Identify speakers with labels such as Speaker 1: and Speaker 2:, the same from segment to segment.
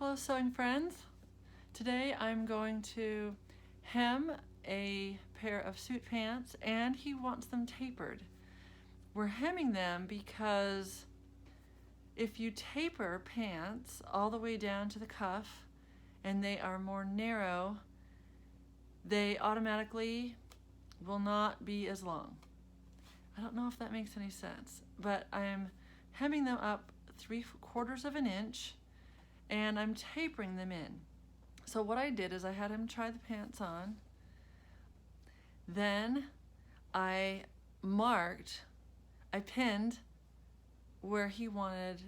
Speaker 1: Hello sewing friends. Today I'm going to hem a pair of suit pants and he wants them tapered. We're hemming them because if you taper pants all the way down to the cuff and they are more narrow, they automatically will not be as long. I don't know if that makes any sense, but I'm hemming them up 3/4 of an inch and I'm tapering them in. So what I did is I had him try the pants on, then I pinned where he wanted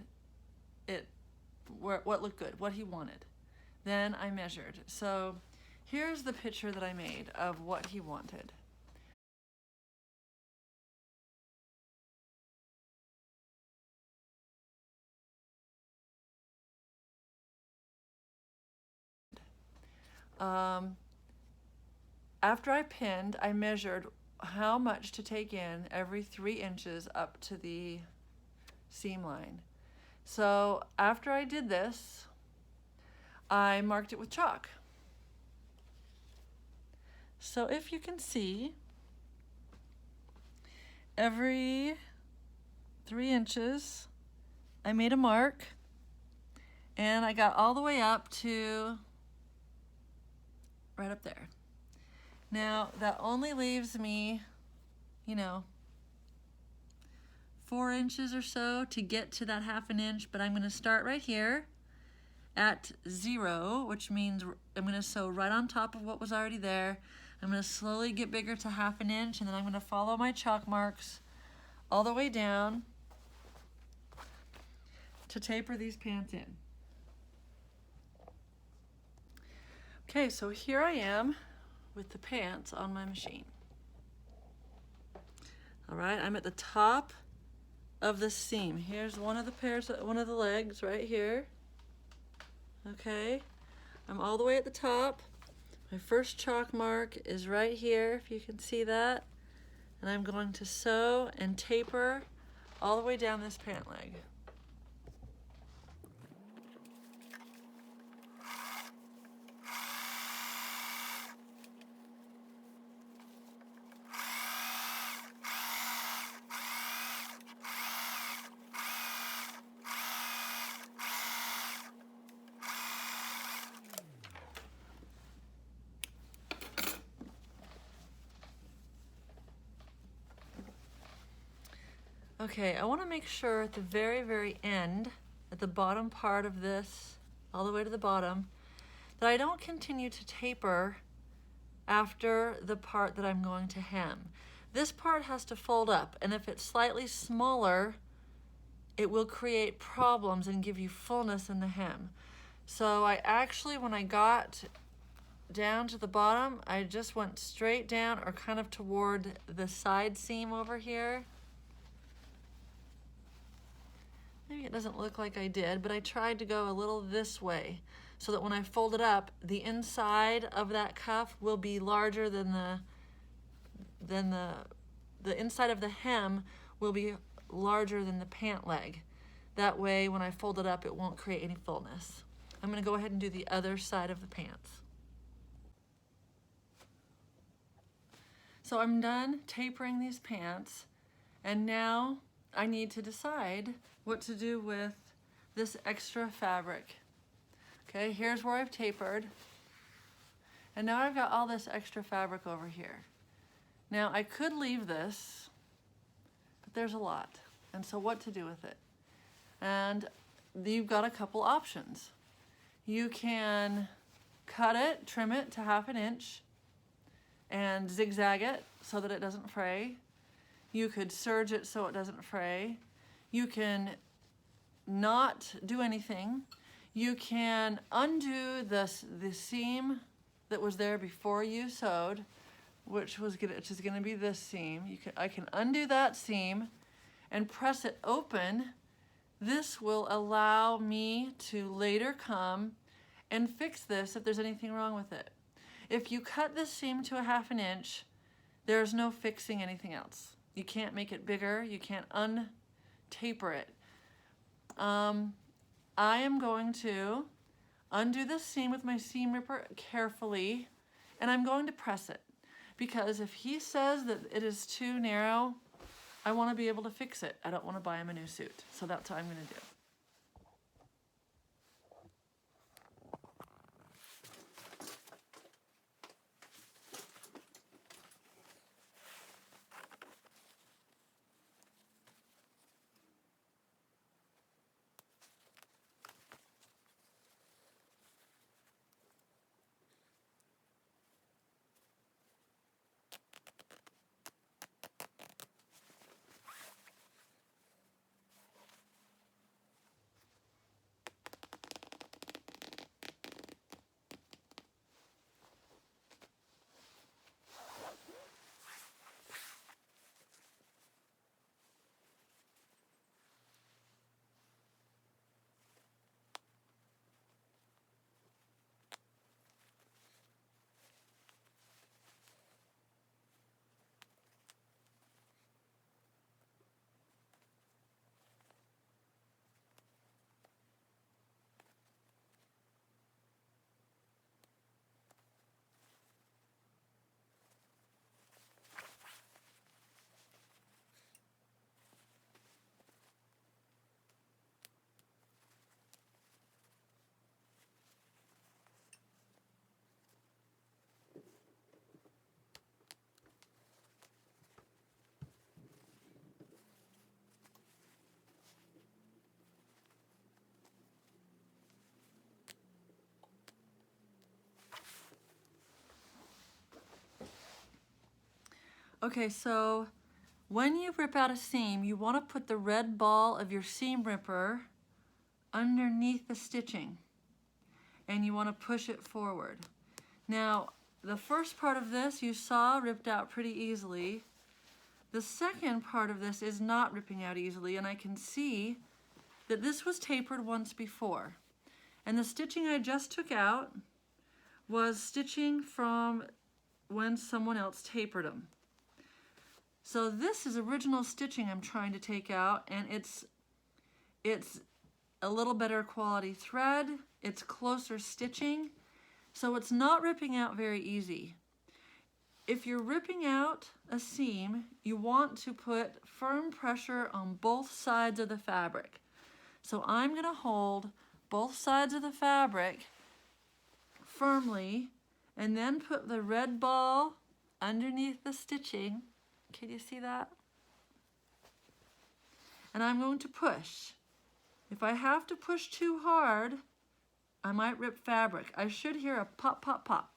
Speaker 1: it, what looked good, what he wanted. Then I measured. So here's the picture that I made of what he wanted. After I pinned, I measured how much to take in every 3 inches up to the seam line. So after I did this, I marked it with chalk. So if you can see, every 3 inches, I made a mark and I got all the way up to right up there. Now that only leaves me, 4 inches or so to get to that 1/2 inch, but I'm going to start right here at 0, which means I'm going to sew right on top of what was already there. I'm going to slowly get bigger to 1/2 inch, and then I'm going to follow my chalk marks all the way down to taper these pants in. Okay, so here I am with the pants on my machine. All right, I'm at the top of the seam. Here's one of the legs right here. Okay, I'm all the way at the top. My first chalk mark is right here, if you can see that. And I'm going to sew and taper all the way down this pant leg. Okay, I want to make sure at the very, very end, at the bottom part of this, all the way to the bottom, that I don't continue to taper after the part that I'm going to hem. This part has to fold up, and if it's slightly smaller, it will create problems and give you fullness in the hem. So I actually, when I got down to the bottom, I just went straight down or kind of toward the side seam over here. Maybe it doesn't look like I did, but I tried to go a little this way so that when I fold it up, the inside of that cuff will be larger than the inside of the hem will be larger than the pant leg. That way, when I fold it up, it won't create any fullness. I'm going to go ahead and do the other side of the pants. So I'm done tapering these pants, and now I need to decide what to do with this extra fabric. Okay, here's where I've tapered, and now I've got all this extra fabric over here. Now I could leave this, but there's a lot, and so what to do with it? And you've got a couple options. You can cut it, trim it to 1/2 inch, and zigzag it so that it doesn't fray. You could serge it so it doesn't fray. You can not do anything. You can undo the seam that was there before you sewed, which is going to be this seam. I can undo that seam and press it open. This will allow me to later come and fix this if there's anything wrong with it. If you cut this seam to 1/2 inch, there's no fixing anything else. You can't make it bigger. You can't untaper it. I am going to undo the seam with my seam ripper carefully, and I'm going to press it. Because if he says that it is too narrow, I want to be able to fix it. I don't want to buy him a new suit. So that's what I'm going to do. Okay, so when you rip out a seam, you want to put the red ball of your seam ripper underneath the stitching, and you want to push it forward. Now, the first part of this you saw ripped out pretty easily. The second part of this is not ripping out easily, and I can see that this was tapered once before. And the stitching I just took out was stitching from when someone else tapered them. So this is original stitching I'm trying to take out, and it's a little better quality thread, it's closer stitching, so it's not ripping out very easy. If you're ripping out a seam, you want to put firm pressure on both sides of the fabric. So I'm going to hold both sides of the fabric firmly and then put the red ball underneath the stitching. Can you see that? And I'm going to push. If I have to push too hard, I might rip fabric. I should hear a pop, pop, pop.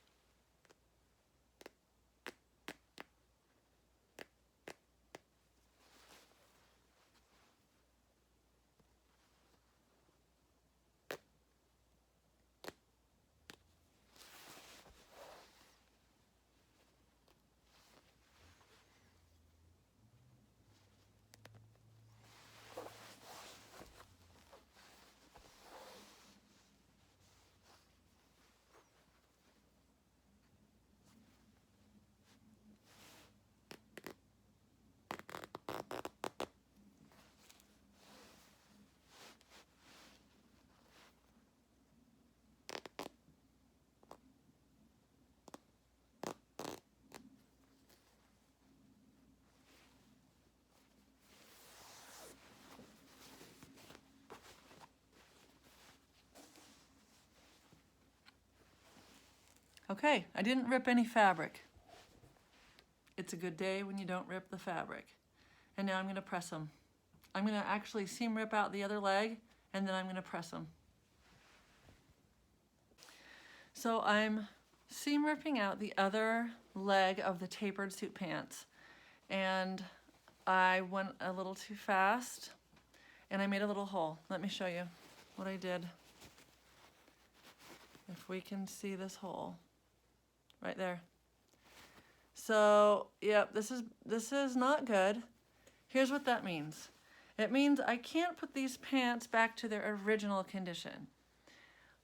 Speaker 1: Okay, I didn't rip any fabric. It's a good day when you don't rip the fabric. And now I'm going to press them. I'm going to actually seam rip out the other leg, and then I'm going to press them. So I'm seam ripping out the other leg of the tapered suit pants, and I went a little too fast, and I made a little hole. Let me show you what I did. If we can see this hole. Right there. So, yep, this is not good. Here's what that means. It means I can't put these pants back to their original condition.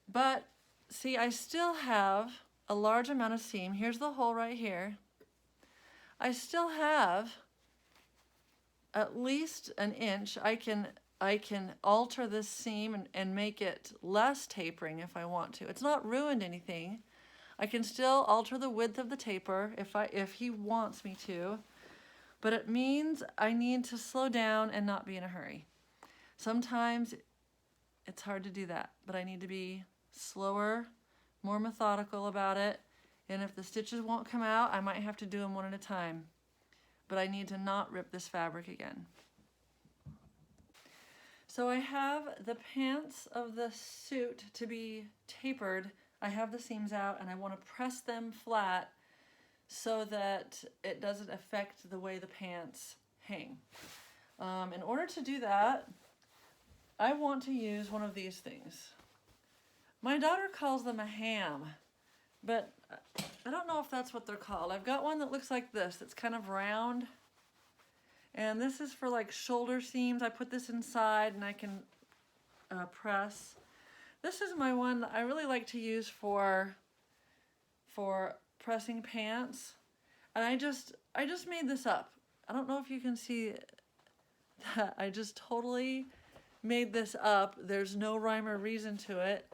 Speaker 1: But, see, I still have a large amount of seam. Here's the hole right here. I still have at least an inch. I can I can alter this seam and make it less tapering if I want to. It's not ruined anything. I can still alter the width of the taper if he wants me to, but it means I need to slow down and not be in a hurry. Sometimes it's hard to do that, but I need to be slower, more methodical about it, and if the stitches won't come out, I might have to do them one at a time, but I need to not rip this fabric again. So I have the pants of the suit to be tapered. I have the seams out and I want to press them flat so that it doesn't affect the way the pants hang. In order to do that, I want to use one of these things. My daughter calls them a ham, but I don't know if that's what they're called. I've got one that looks like this, that's kind of round. And this is for like shoulder seams. I put this inside and I can press. This is my one that I really like to use for pressing pants. And I just made this up. I don't know if you can see that. I just totally made this up. There's no rhyme or reason to it.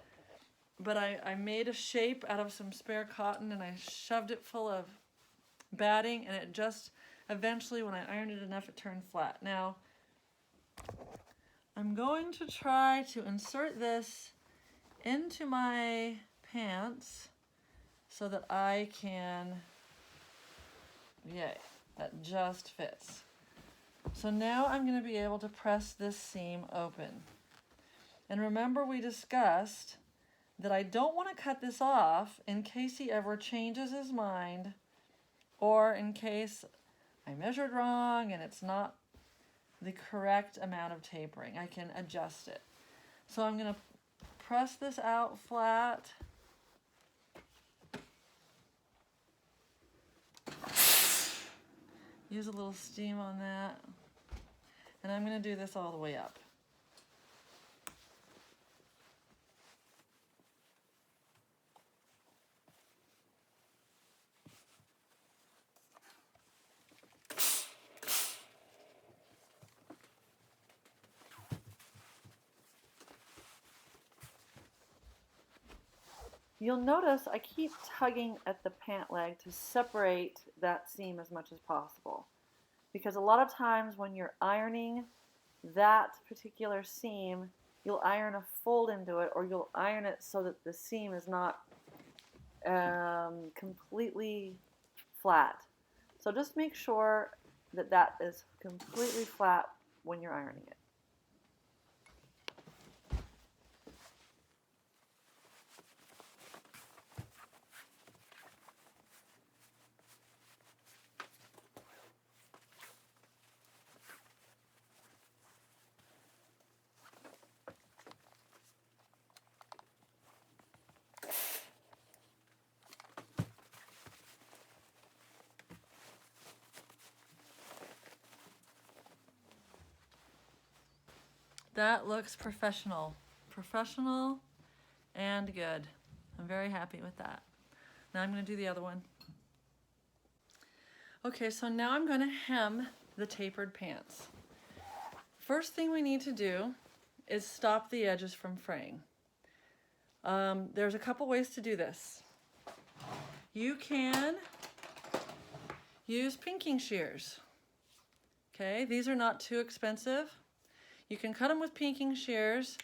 Speaker 1: But I made a shape out of some spare cotton and I shoved it full of batting, and it just eventually, when I ironed it enough, it turned flat. Now, I'm going to try to insert this into my pants so that I can, yay, that just fits. So now I'm going to be able to press this seam open. And remember, we discussed that I don't want to cut this off in case he ever changes his mind, or in case I measured wrong and it's not the correct amount of tapering. I can adjust it. So I'm going to press this out flat. Use a little steam on that. And I'm going to do this all the way up. You'll notice I keep tugging at the pant leg to separate that seam as much as possible. Because a lot of times when you're ironing that particular seam, you'll iron a fold into it, or you'll iron it so that the seam is not completely flat. So just make sure that that is completely flat when you're ironing it. That looks professional. Professional and good. I'm very happy with that. Now I'm going to do the other one. Okay, so now I'm going to hem the tapered pants. First thing we need to do is stop the edges from fraying. There's a couple ways to do this. You can use pinking shears. Okay, these are not too expensive. You can cut them with pinking shears.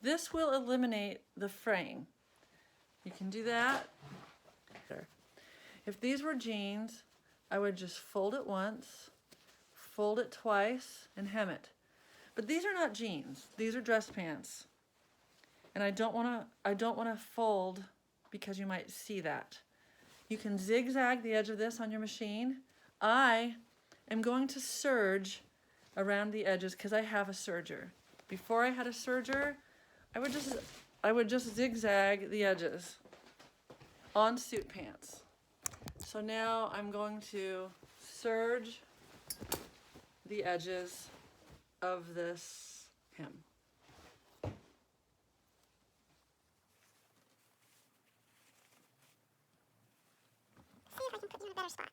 Speaker 1: This will eliminate the fraying. You can do that. If these were jeans, I would just fold it once, fold it twice, and hem it. But these are not jeans. These are dress pants. And I don't want to fold because you might see that. You can zigzag the edge of this on your machine. I am going to serge around the edges because I have a serger. Before I had a serger, I would just zigzag the edges on suit pants. So now I'm going to serge the edges of this hem.
Speaker 2: See if I can put you in a better spot.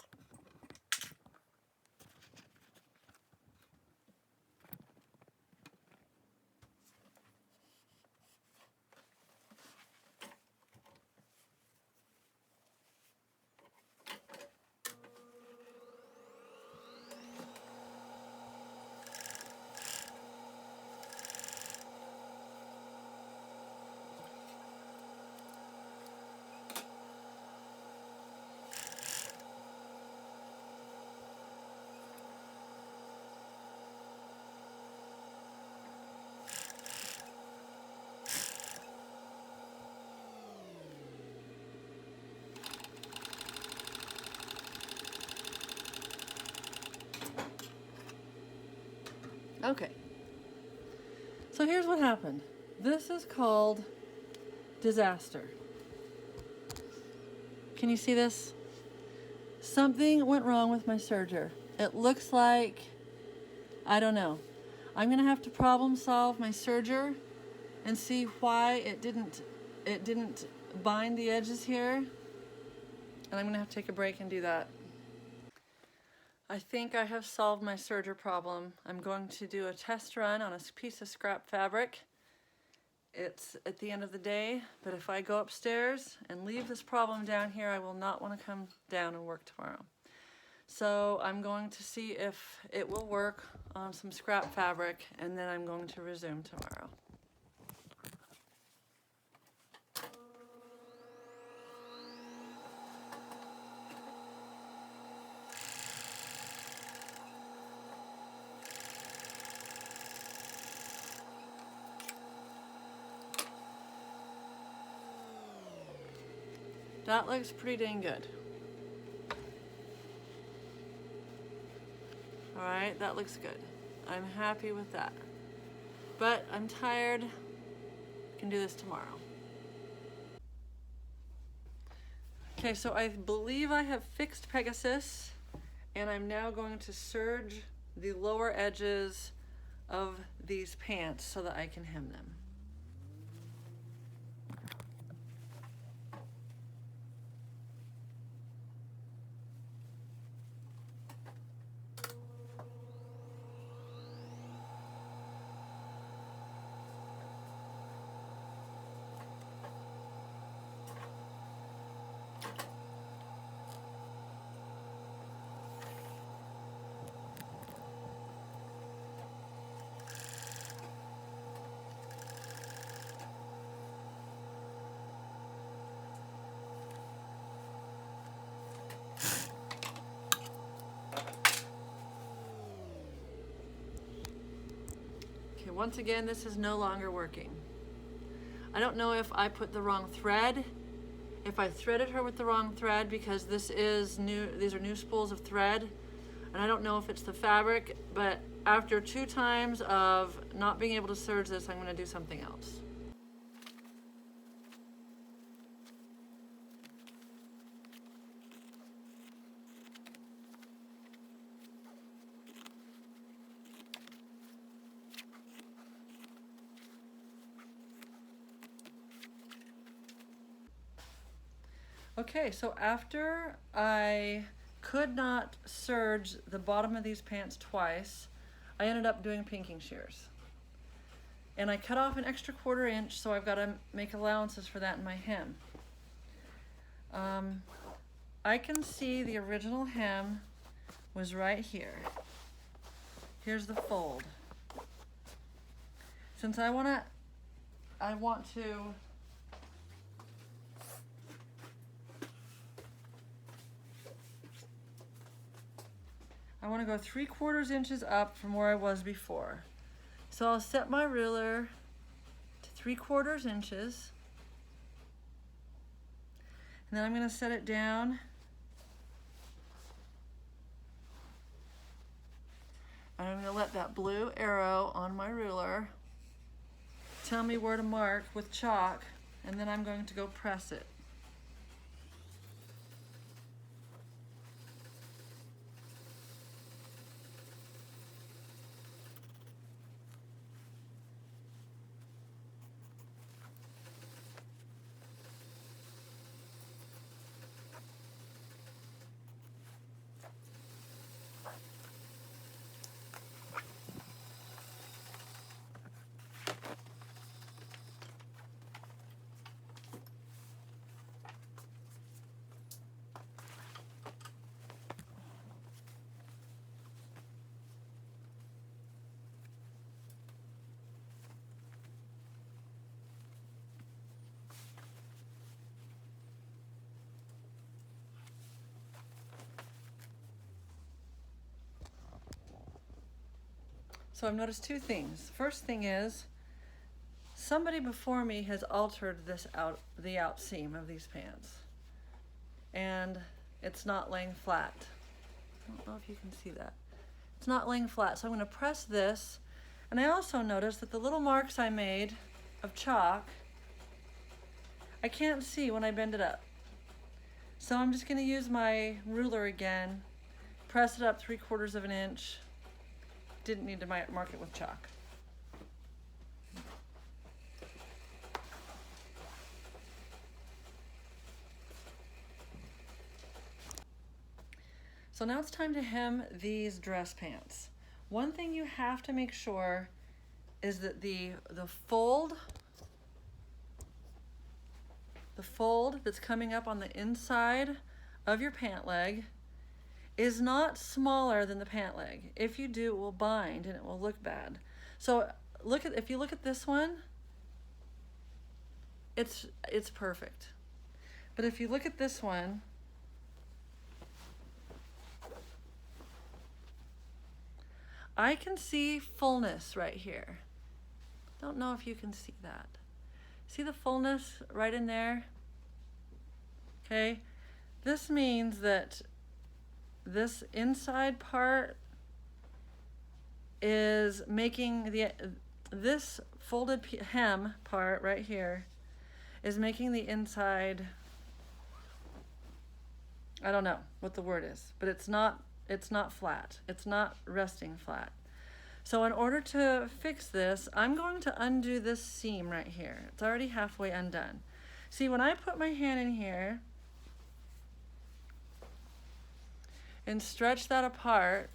Speaker 1: Okay. So here's what happened. This is called disaster. Can you see this? Something went wrong with my serger. It looks like, I don't know. I'm gonna have to problem solve my serger and see why it didn't bind the edges here. And I'm gonna have to take a break and do that. I think I have solved my serger problem. I'm going to do a test run on a piece of scrap fabric. It's at the end of the day, but if I go upstairs and leave this problem down here, I will not want to come down and work tomorrow. So I'm going to see if it will work on some scrap fabric, and then I'm going to resume tomorrow. That looks pretty dang good. All right, that looks good. I'm happy with that. But I'm tired. I can do this tomorrow. Okay, so I believe I have fixed Pegasus, and I'm now going to serge the lower edges of these pants so that I can hem them. Okay, once again, this is no longer working. I don't know if I put the wrong thread, if I threaded her with the wrong thread, because this is new, these are new spools of thread, and I don't know if it's the fabric, but after 2 times of not being able to serge this, I'm going to do something else. Okay, so after I could not serge the bottom of these pants twice, I ended up doing pinking shears. And I cut off an extra 1/4 inch, so I've got to make allowances for that in my hem. I can see the original hem was right here. Here's the fold. Since I want to go 3/4 inches up from where I was before. So I'll set my ruler to 3/4 inches. And then I'm going to set it down. And I'm going to let that blue arrow on my ruler tell me where to mark with chalk, and then I'm going to go press it. So I've noticed 2 things. First thing is, somebody before me has altered the out seam of these pants. And it's not laying flat. I don't know if you can see that. It's not laying flat, so I'm going to press this And I also noticed that the little marks I made of chalk, I can't see when I bend it up. So I'm just going to use my ruler again, press it up 3/4 of an inch. Didn't need to mark it with chalk. So now it's time to hem these dress pants. One thing you have to make sure is that the fold that's coming up on the inside of your pant leg is not smaller than the pant leg. If you do, it will bind and it will look bad. So if you look at this one, it's perfect. But if you look at this one, I can see fullness right here. Don't know if you can see that. See the fullness right in there? Okay, this means that this inside part is making this folded hem part right here is making the inside, I don't know what the word is, but it's not flat. It's not resting flat. So in order to fix this, I'm going to undo this seam right here. It's already halfway undone. See, when I put my hand in here and stretch that apart,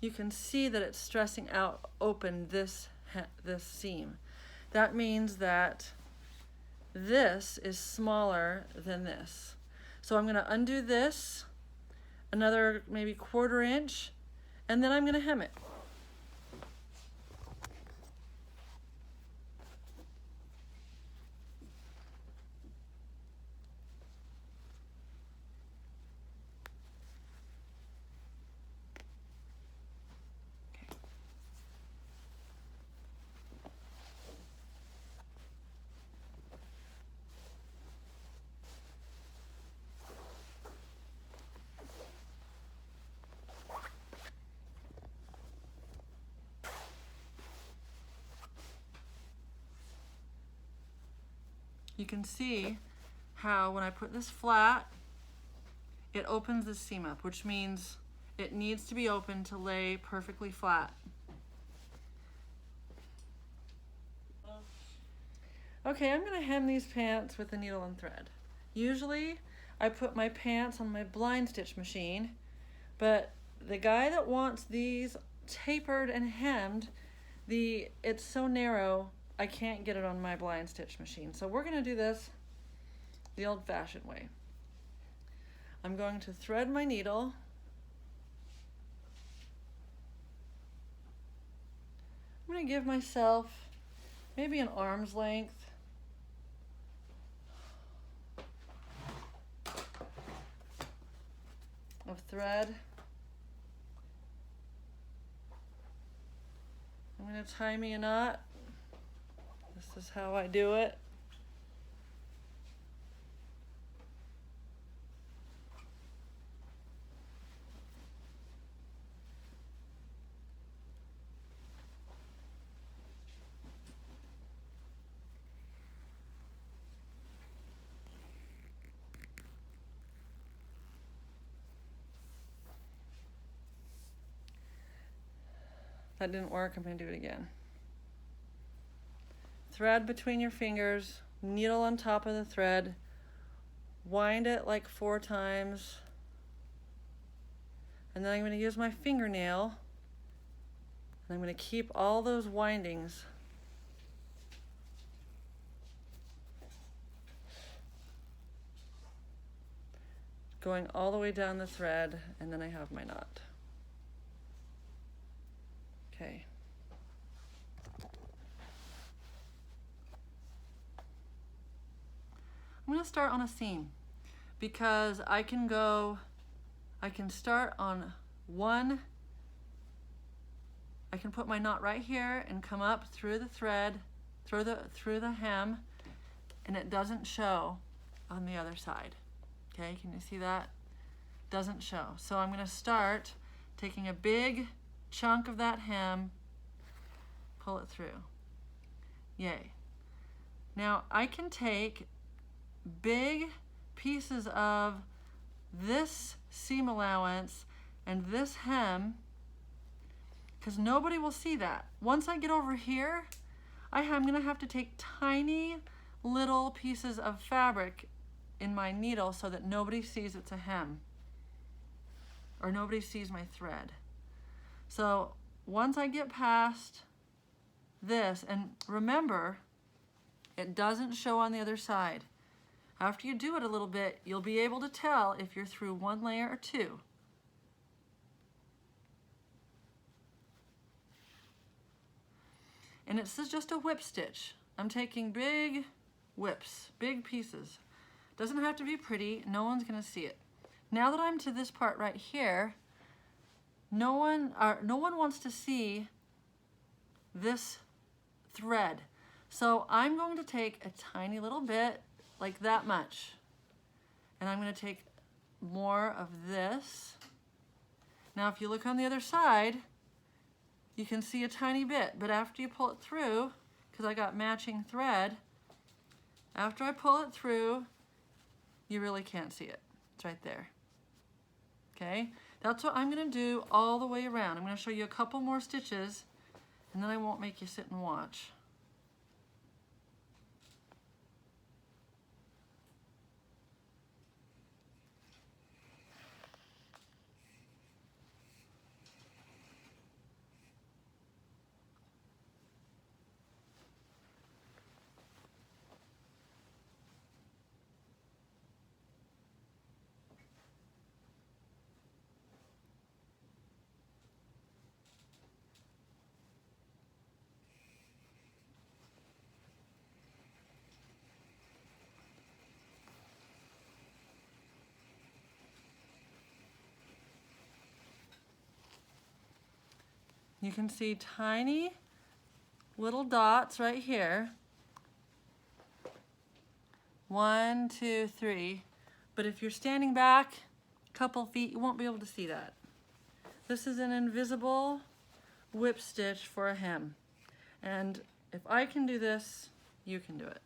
Speaker 1: you can see that it's stressing out open this seam. That means that this is smaller than this. So I'm going to undo this another maybe 1/4 inch, and then I'm going to hem it. You can see how when I put this flat, it opens the seam up, which means it needs to be open to lay perfectly flat. Okay, I'm going to hem these pants with a needle and thread. Usually I put my pants on my blind stitch machine, but the guy that wants these tapered and hemmed, it's so narrow I can't get it on my blind stitch machine. So we're going to do this the old-fashioned way. I'm going to thread my needle. I'm going to give myself maybe an arm's length. Of thread. I'm going to tie me a knot. This is how I do it. That didn't work, I'm going to do it again. Thread between your fingers, needle on top of the thread, wind it like 4 times, and then I'm going to use my fingernail, and I'm going to keep all those windings going all the way down the thread, and then I have my knot. Okay. I'm going to start on a seam because I can start on one, I can put my knot right here and come up through the thread, through the hem, and it doesn't show on the other side. Okay, can you see that? Doesn't show. So I'm going to start taking a big chunk of that hem pull it through. Yay. Now I can take big pieces of this seam allowance and this hem, because nobody will see that. Once I get over here, I'm going to have to take tiny little pieces of fabric in my needle so that nobody sees it's a hem or nobody sees my thread. So once I get past this, and remember, it doesn't show on the other side. After you do it a little bit, you'll be able to tell if you're through one layer or two. And it's just a whip stitch. I'm taking big whips, big pieces. Doesn't have to be pretty, no one's gonna see it. Now that I'm to this part right here, no one wants to see this thread. So I'm going to take a tiny little bit, like that much. And I'm going to take more of this. Now if you look on the other side, you can see a tiny bit, but after you pull it through, because I got matching thread, after I pull it through, you really can't see it. It's right there. Okay, that's what I'm going to do all the way around. I'm going to show you a couple more stitches, and then I won't make you sit and watch. You can see tiny little dots right here. 1, 2, 3. But if you're standing back a couple feet, you won't be able to see that. This is an invisible whip stitch for a hem. And if I can do this, you can do it.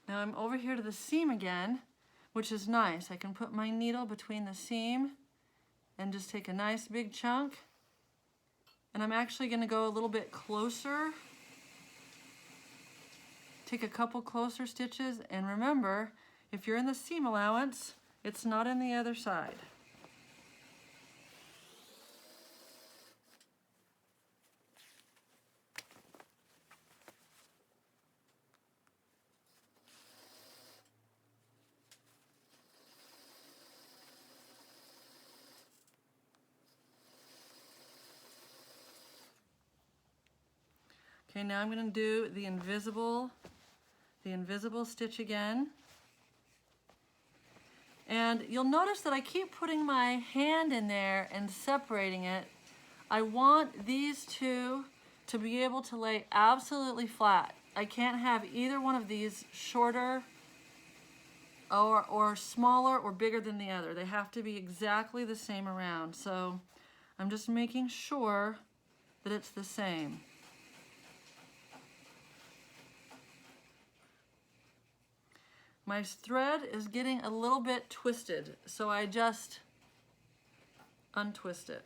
Speaker 1: Now I'm over here to the seam again, which is nice. I can put my needle between the seam and just take a nice big chunk. And I'm actually going to go a little bit closer. Take a couple closer stitches, and remember, if you're in the seam allowance, it's not in the other side. Okay, now I'm going to do the invisible stitch again. And you'll notice that I keep putting my hand in there and separating it. I want these two to be able to lay absolutely flat. I can't have either one of these shorter or smaller or bigger than the other. They have to be exactly the same around. So I'm just making sure that it's the same. My thread is getting a little bit twisted, so I just untwist it.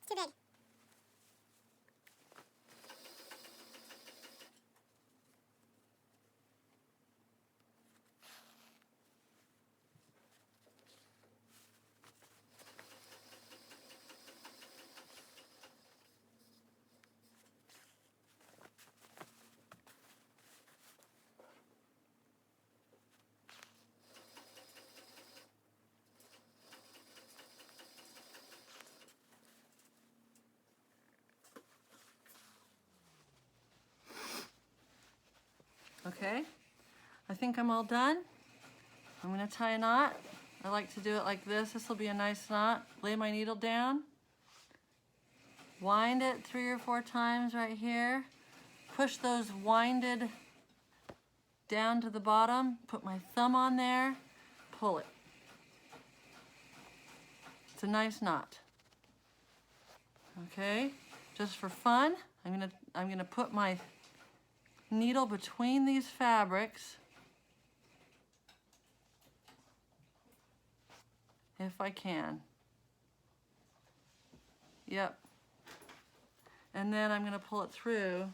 Speaker 2: Too big.
Speaker 1: think I'm all done. I'm gonna tie a knot. I like to do it like this. This will be a nice knot. Lay my needle down. Wind it 3 or 4 times right here. Push those winded down to the bottom. Put my thumb on there. Pull it. It's a nice knot. Okay, just for fun, I'm gonna put my needle between these fabrics, if I can. Yep. And then I'm gonna pull it through,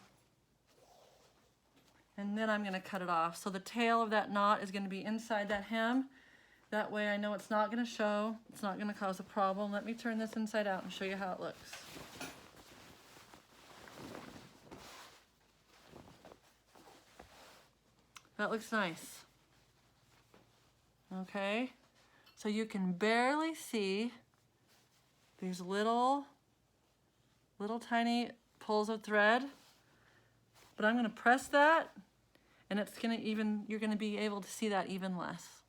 Speaker 1: and then I'm gonna cut it off. So the tail of that knot is gonna be inside that hem. That way I know it's not gonna show, it's not gonna cause a problem. Let me turn this inside out and show you how it looks. That looks nice. Okay, so you can barely see these little tiny pulls of thread, but I'm gonna press that and it's gonna you're gonna be able to see that even less.